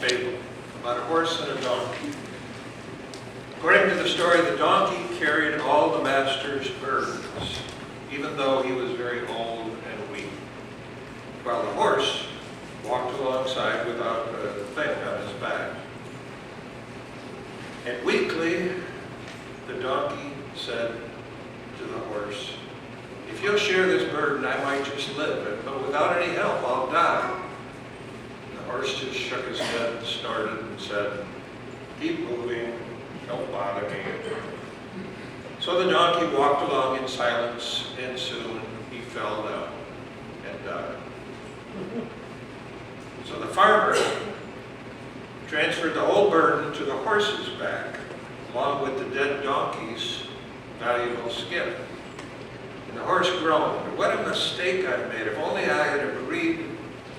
fable about a horse and a donkey. According to the story, the donkey carried all the master's burdens, even though he was very old and weak, while the horse walked alongside without a thing on his back. And weakly, the donkey said to the horse, "If you'll share this burden, I might just live, but without any help, I'll die." The horse just shook his head and snorted and said, "Keep moving, don't bother me." So the donkey walked along in silence, and soon he fell down and died. So the farmer transferred the whole burden to the horse's back, along with the dead donkey's valuable skin. And the horse groaned, "What a mistake I've made. If only I had agreed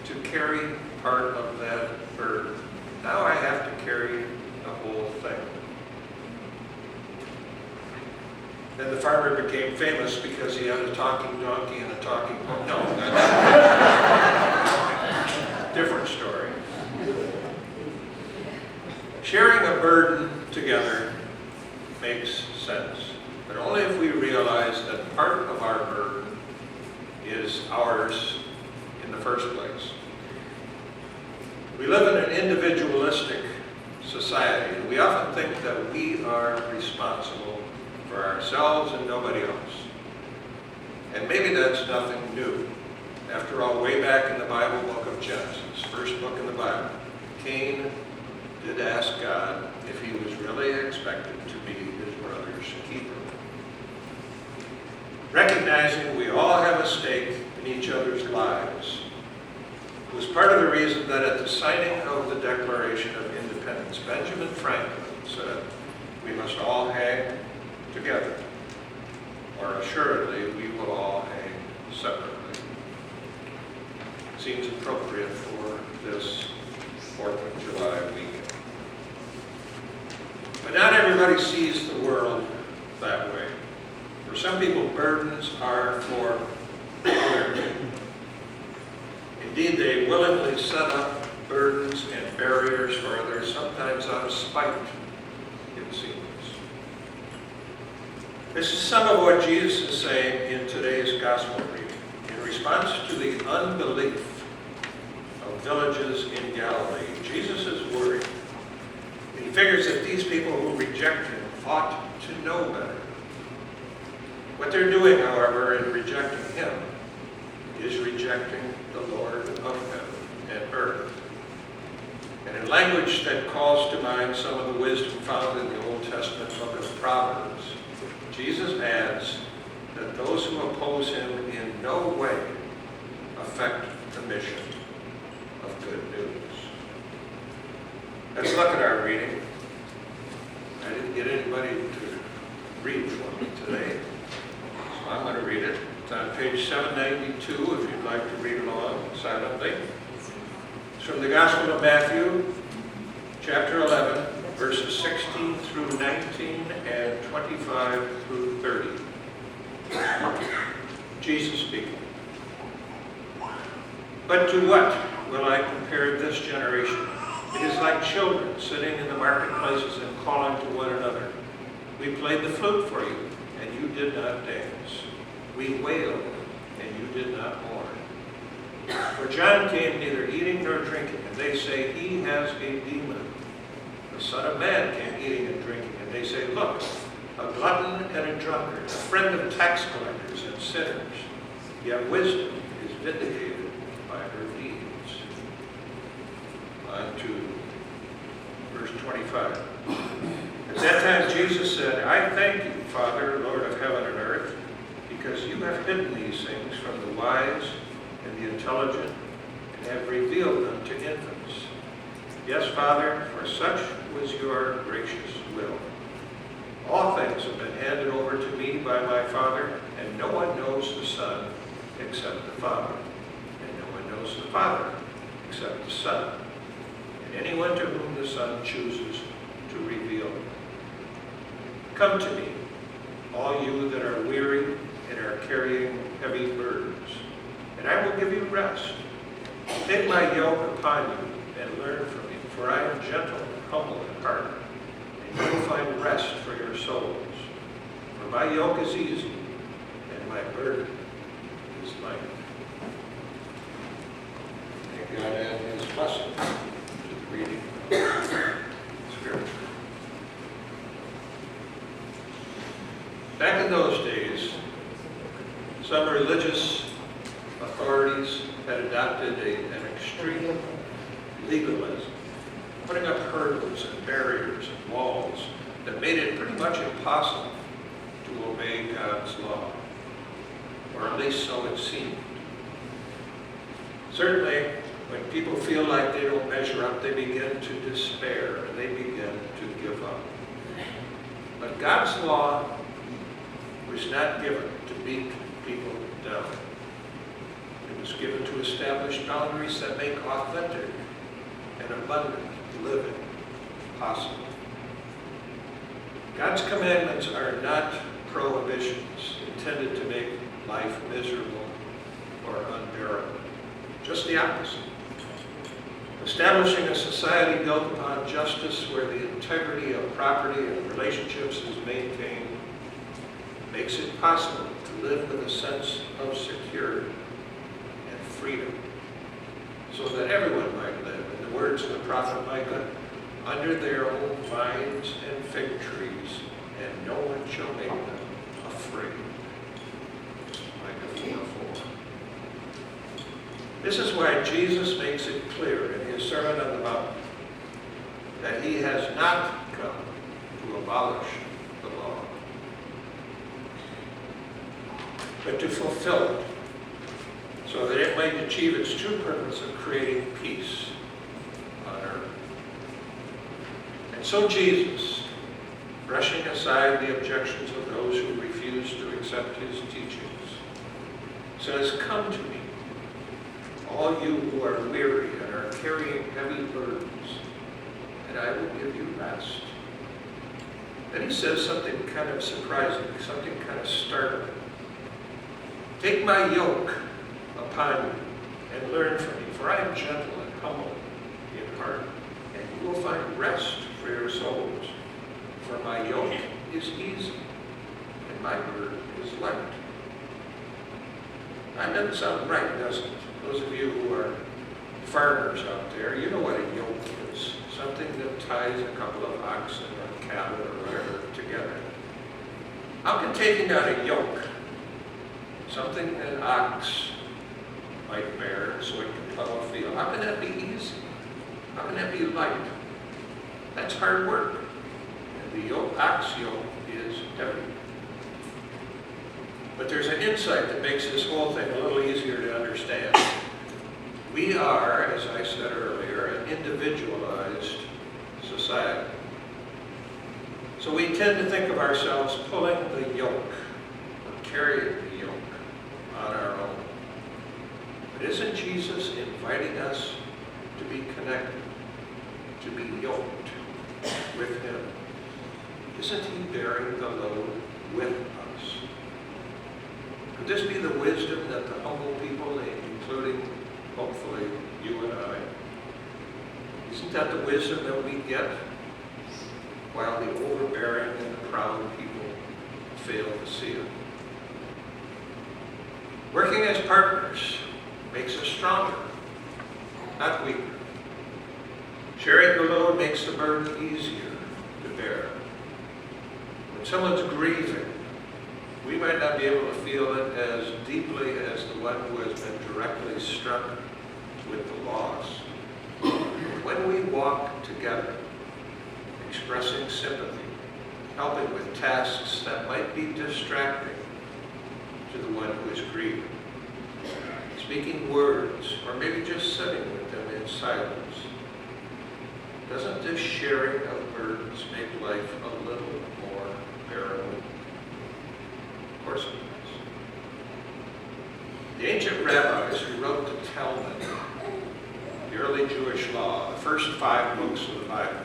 to carry part of that burden. Now I have to carry the whole thing." Then the farmer became famous because he had a talking donkey and a talking horse. No, that's different story. Sharing a burden together makes sense, but only if we realize that part of our burden is ours in the first place. We live in an individualistic society, and we often think that we are responsible for ourselves and nobody else. And maybe that's nothing new. After all, way back in the Bible book of Genesis, first book in the Bible, Cain did ask God if he was really expected to be his brother's keeper. Recognizing we all have a stake in each other's lives was part of the reason that at the signing of the Declaration of Independence, Benjamin Franklin said, "We must all hang together, or assuredly we will all hang separately." Seems appropriate for this 4th of July weekend. But not everybody sees the world that way. For some people, burdens are for others. Indeed, they willingly set up burdens and barriers for others, sometimes out of spite, it seems. This is some of what Jesus is saying in today's gospel reading. In response to the unbelief of villages in Galilee, Jesus is worried. He figures that these people who reject him ought to know better. What they're doing, however, in rejecting him is rejecting the Lord of heaven and earth. And in language that calls to mind some of the wisdom found in the Old Testament book of Proverbs, Jesus adds that those who oppose him in no way affect the mission of good news. Let's look at our reading. I didn't get anybody to read for me today, so I'm going to read it. It's on page 792 if you'd like to read along silently. It's from the Gospel of Matthew, chapter 11, verses 16 through 19 and 25 through 30. Jesus speaking. "But to what will I compare this generation? It is like children sitting in the marketplaces and calling to one another. We played the flute for you, and you did not dance. We wailed, and you did not mourn. For John came neither eating nor drinking, and they say he has a demon. The Son of Man came eating and drinking, and they say, look, a glutton and a drunkard, a friend of tax collectors and sinners. Yet wisdom is vindicated by her deeds." On to verse 25. "At that time Jesus said, I thank you, Father, Lord of heaven and earth, because you have hidden these things from the wise and the intelligent and have revealed them to infants. Yes, Father, for such was your gracious will. All things have been handed over to me by my Father, and no one knows the Son except the Father, and no one knows the Father except the Son, and anyone to whom the Son chooses to reveal him. Come to me, all you that are weary and are carrying heavy burdens, and I will give you rest. Take my yoke upon you and learn from me, for I am gentle and humble in heart, and you will find rest for your souls. For my yoke is easy, and my burden is light. May God add his blessing to the reading of Scripture. Back in those days, some religious authorities had adopted an extreme legalism, putting up hurdles and barriers and walls that made it pretty much impossible to obey God's law, or at least so it seemed. Certainly, when people feel like they don't measure up, they begin to despair and they begin to give up. But God's law was not given to beat people down. It was given to establish boundaries that make authentic and abundant living possible. God's commandments are not prohibitions intended to make life miserable or unbearable. Just the opposite. Establishing a society built upon justice where the integrity of property and relationships is maintained makes it possible to live with a sense of security and freedom so that everyone might live, in the words of the prophet Micah, under their own vines and fig trees, and no one shall make them afraid. Micah 4:4. This is why Jesus makes it clear in his Sermon on the Mount that he has not come to abolish the law, but to fulfill it, so that it might achieve its true purpose of creating peace on earth. And so Jesus, brushing aside the objections of those who refuse to accept his teachings, says, "Come to me, all you who are weary and are carrying heavy burdens, and I will give you rest." Then he says something kind of surprising, something kind of startling. "Take my yoke upon you and learn from me, for I am gentle and humble in heart, and you will find rest for your souls. For my yoke is easy, and my burden is light." That doesn't sound right, does it? Those of you who are farmers out there, you know what a yoke is. Something that ties a couple of oxen or cattle or whatever together. How can taking out a yoke, something an ox might bear so it can plow a field, how can that be easy? How can that be light? That's hard work. And the ox yoke is heavy. But there's an insight that makes this whole thing a little easier to understand. We are, as I said earlier, an individualized society. So we tend to think of ourselves pulling the yoke, or carrying the yoke on our own. But isn't Jesus inviting us to be connected, to be yoked with him? Isn't he bearing the load with us? Could this be the wisdom that the humble people, including hopefully you and I, isn't that the wisdom that we get while the overbearing and the proud people fail to see it? Working as partners makes us stronger, not weaker. Sharing the load makes the burden easier to bear. When someone's grieving, we might not be able to feel it as deeply as the one who has been directly struck with the loss. When we walk together, expressing sympathy, helping with tasks that might be distracting to the one who is grieving, speaking words, or maybe just sitting with them in silence, doesn't this sharing of burdens make life a little more bearable? Of course it does. The ancient rabbis who wrote the Talmud, the early Jewish law, the first 5 books of the Bible,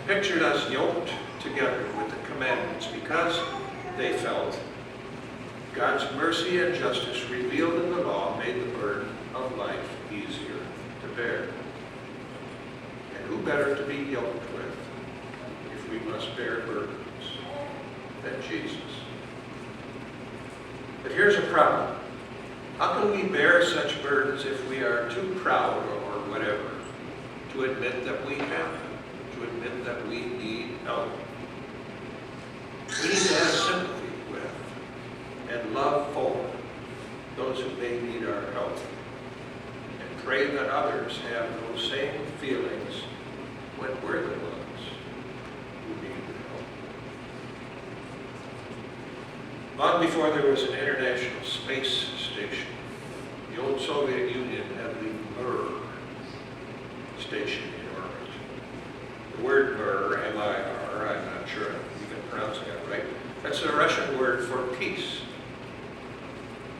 pictured us yoked together with the commandments because they felt God's mercy and justice revealed in the law made the burden of life easier to bear. who better to be yoked with if we must bear burdens than Jesus? But here's a problem. How can we bear such burdens if we are too proud or whatever to admit that we have them, to admit that we need help? We need to have sympathy with and love for those who may need our help, and pray that others have those same feelings when we're the ones who need help. Long before there was an international space station, the old Soviet Union had the Mir station in orbit. The word Mir, M-I-R, I'm not sure I'm even pronouncing it right, that's a Russian word for peace.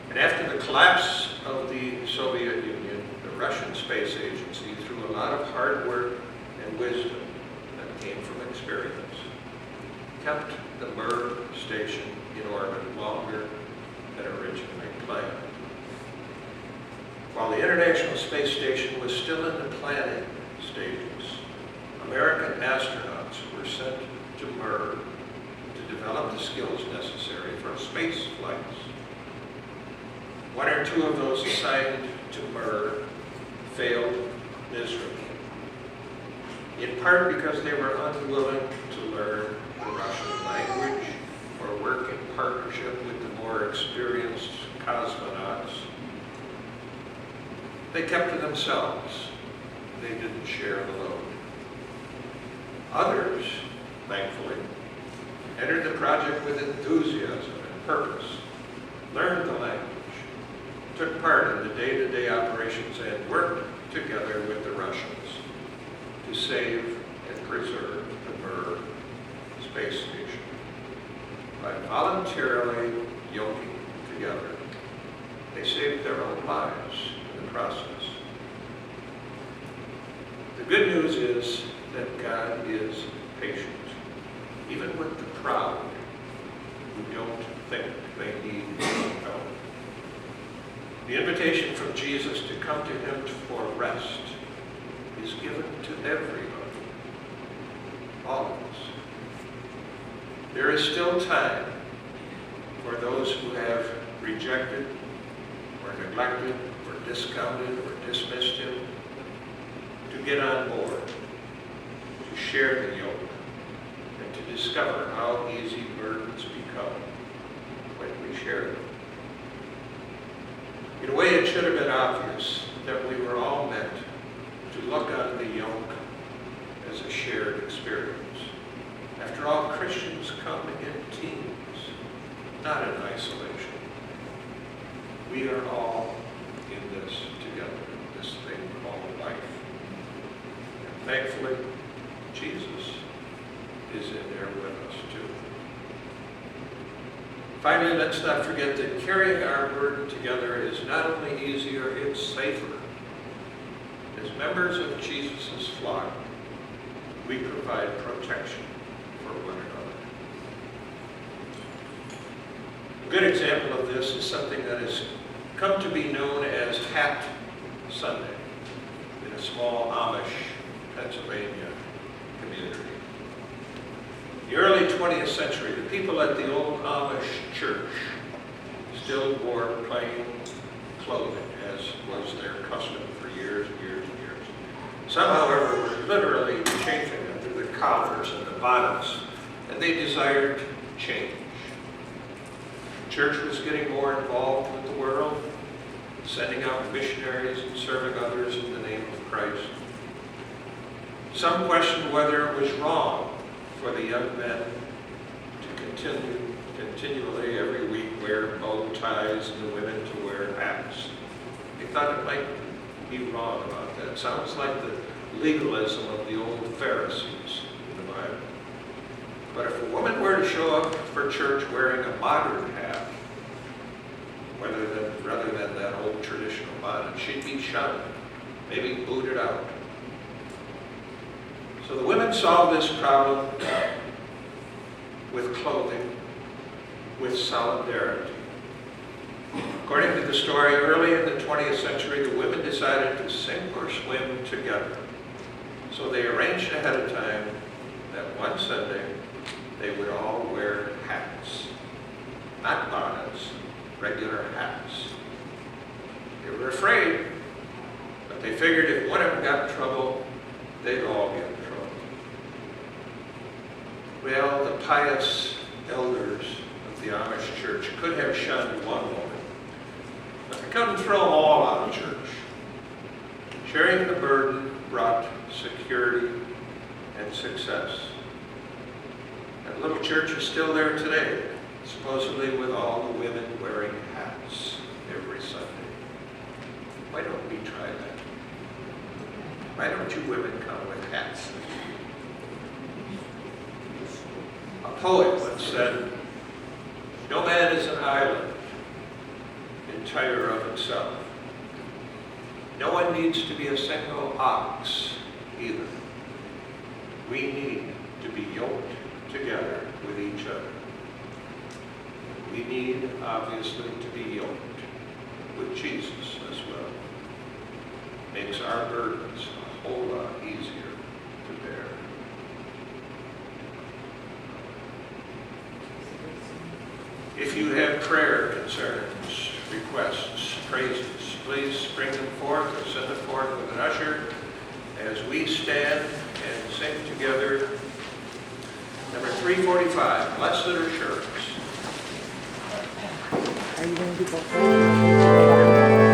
And after the collapse of the Soviet Union, the Russian Space Agency, through a lot of hard work and wisdom that came from experience, kept the Mir station in orbit longer than originally planned. While the International Space Station was still in the planning stages, American astronauts were sent to Mir to develop the skills necessary for space flights. One or two of those assigned to Mir failed miserably, in part because they were unwilling to learn the Russian language or work in partnership with the more experienced cosmonauts. They kept to themselves. They didn't share the load. Others, thankfully, entered the project with enthusiasm and purpose, learned the language, took part in the day-to-day operations, and worked together with the Russians to save and preserve the Mir space station. By voluntarily yoking together, they saved their own lives in the process. The good news is that God is patient, even with the proud who don't think they need help. The invitation from Jesus to come to him for rest is given to everybody, all of us. There is still time for those who have rejected or neglected or discounted or dismissed him to get on board, to share the yoke, and to discover how easy burdens become when we share them. In a way, it should have been obvious that we were all meant to look on the yoke as a shared experience. After all, Christians come in teams, not in isolation. We are all in this together, this thing called life. And thankfully, Jesus is in there with us too. Finally, let's not forget that carrying our burden together is not only easier, it's safer. As members of Jesus' flock, we provide protection for one another. A good example of this is something that has come to be known as Hat Sunday in a small Amish, Pennsylvania community. In the early 20th century, the people at the old Amish church still wore plain clothing, as was their custom for years and years and years. Some, however, were literally chafing under the collars and the bonnets, and they desired change. The church was getting more involved with the world, sending out missionaries and serving others in the name of Christ. Some questioned whether it was wrong for the young men to continually every week wear bow ties and the women to wear hats. They thought it might be wrong about that. It sounds like the legalism of the old Pharisees in the Bible. But if a woman were to show up for church wearing a modern hat, rather than that old traditional bonnet, she'd be shunned, maybe booted out. So the women solved this problem with clothing, with solidarity. According to the story, early in the 20th century, the women decided to sink or swim together. So they arranged ahead of time that one Sunday they would all wear hats. Not bonnets, regular hats. They were afraid, but they figured if one of them got in trouble, they'd all get in trouble. Well, the pious elders of the Amish church could have shunned one woman, but they couldn't throw them all out of church. Sharing the burden brought security and success. That little church is still there today, supposedly with all the women wearing hats every Sunday. Why don't we try that? Why don't you women come with hats? A poet once said, "No man is an island entire of itself. No one needs to be a single ox either. We need to be yoked together with each other. We need, obviously, to be yoked with Jesus as well. Makes our burdens a whole lot easier to bear." If you have prayer concerns, requests, praises, please bring them forth or send them forth with an usher as we stand and sing together number 345, Blessed Assurance. Are you going to go first?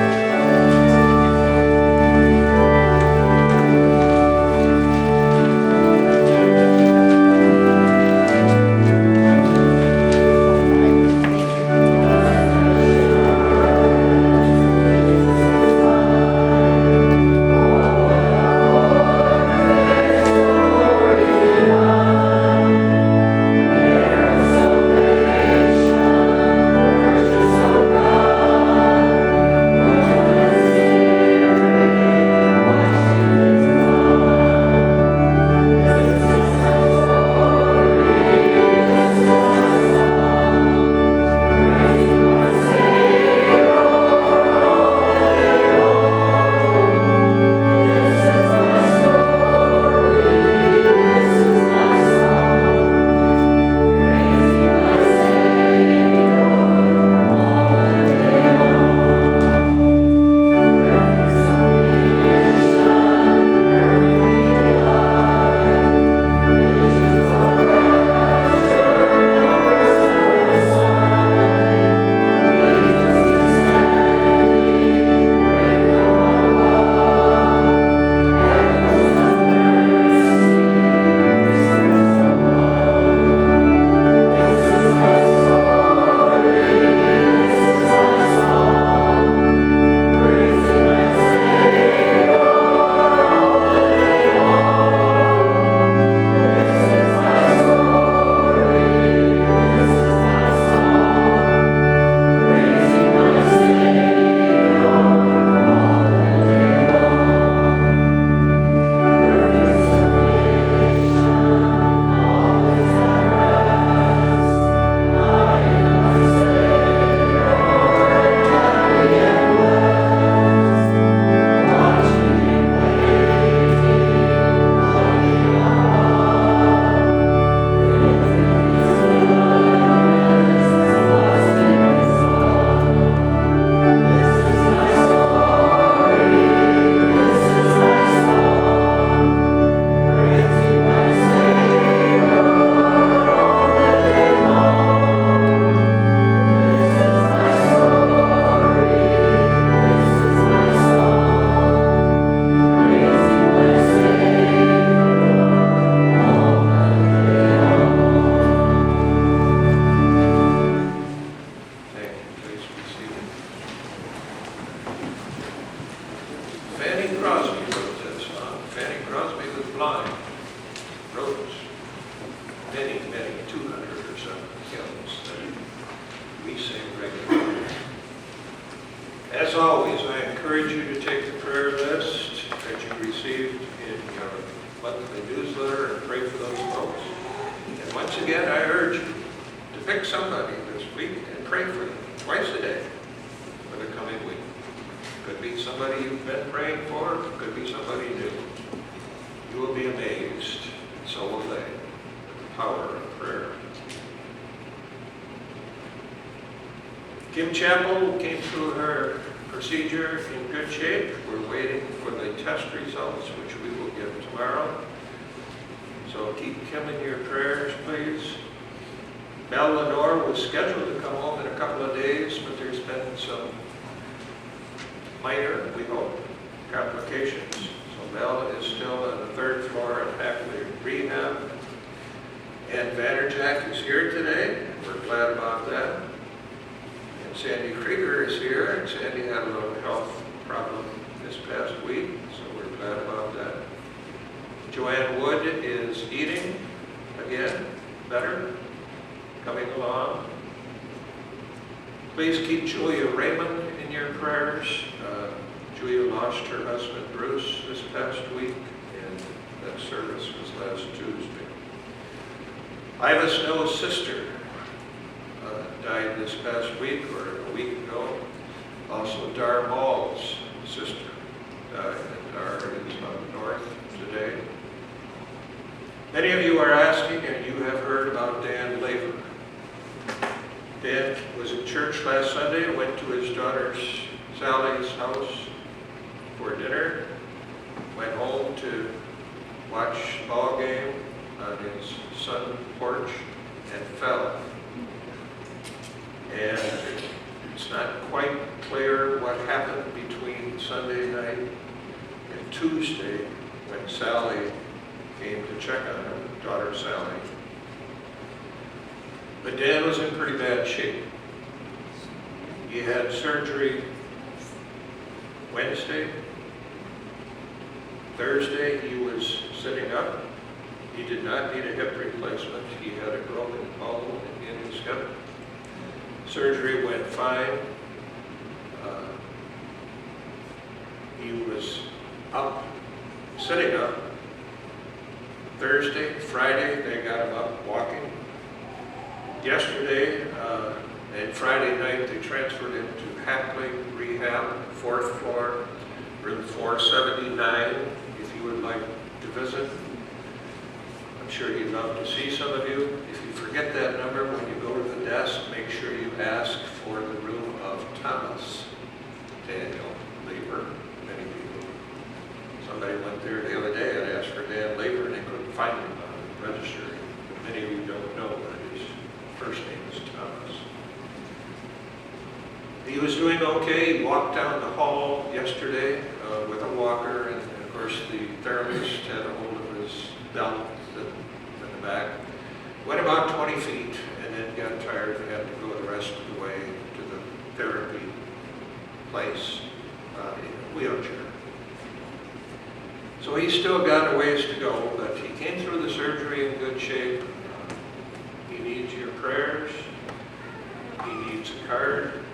As always, I encourage you to take the prayer list that you received in your monthly newsletter and pray for those folks. And once again, I urge you to pick somebody this week and pray for them twice a day for the coming week. Could be somebody you've been praying for, could be somebody new. You will Kim Chappell came through her procedure in good shape. We're waiting for the test results, which we will get tomorrow. So keep Kim in your prayers, please. Mel Lenore was scheduled to come home in a couple of days, but there's been some minor, we hope, complications. So Mel is still on the 3rd floor at Hackley Rehab. And Vanderjack is here today. We're glad about that. And Sandy Krieger is here, and Sandy had a little health problem this past week, so we're glad about that. Joanne Wood is eating again, better, coming along. Please keep Julia Raymond in your prayers. Julia lost her husband Bruce this past week, and that service was last Tuesday. Iva Snow's sister died this past week or a week ago. Also, Dar Mall's sister died, and Dar is up north today. Many of you are asking, and you have heard about Dan Laver. Dan was in church last Sunday, went to his daughter Sally's house for dinner, went home to watch the ball game on his sun's porch and fell. And it's not quite clear what happened between Sunday night and Tuesday when Sally came to check on him, daughter Sally. But Dan was in pretty bad shape. He had surgery Wednesday. Thursday he was sitting up. He did not need a hip replacement. He had a broken bone in his hip. Surgery went fine. He was up, sitting up. Thursday, Friday, they got him up walking. Yesterday and Friday night, they transferred him to Hackley Rehab, 4th floor, room 479, if you would like to visit. I'm sure he'd love to see some of you. If you forget that number, when you go to the desk, make sure you ask for the room of Thomas Daniel Laver. Many people. Somebody went there the other day and asked for Dan Laver, and they couldn't find him on the registry. Many of you don't know that his first name is Thomas. He was doing okay. He walked down the hall yesterday with a walker, and of course the therapist had a hold of his belt in the back. Went about 20 feet and then got tired and had to go the rest of the way to the therapy place in a wheelchair. So he's still got a ways to go, but he came through the surgery in good shape. He needs your prayers. He needs a card.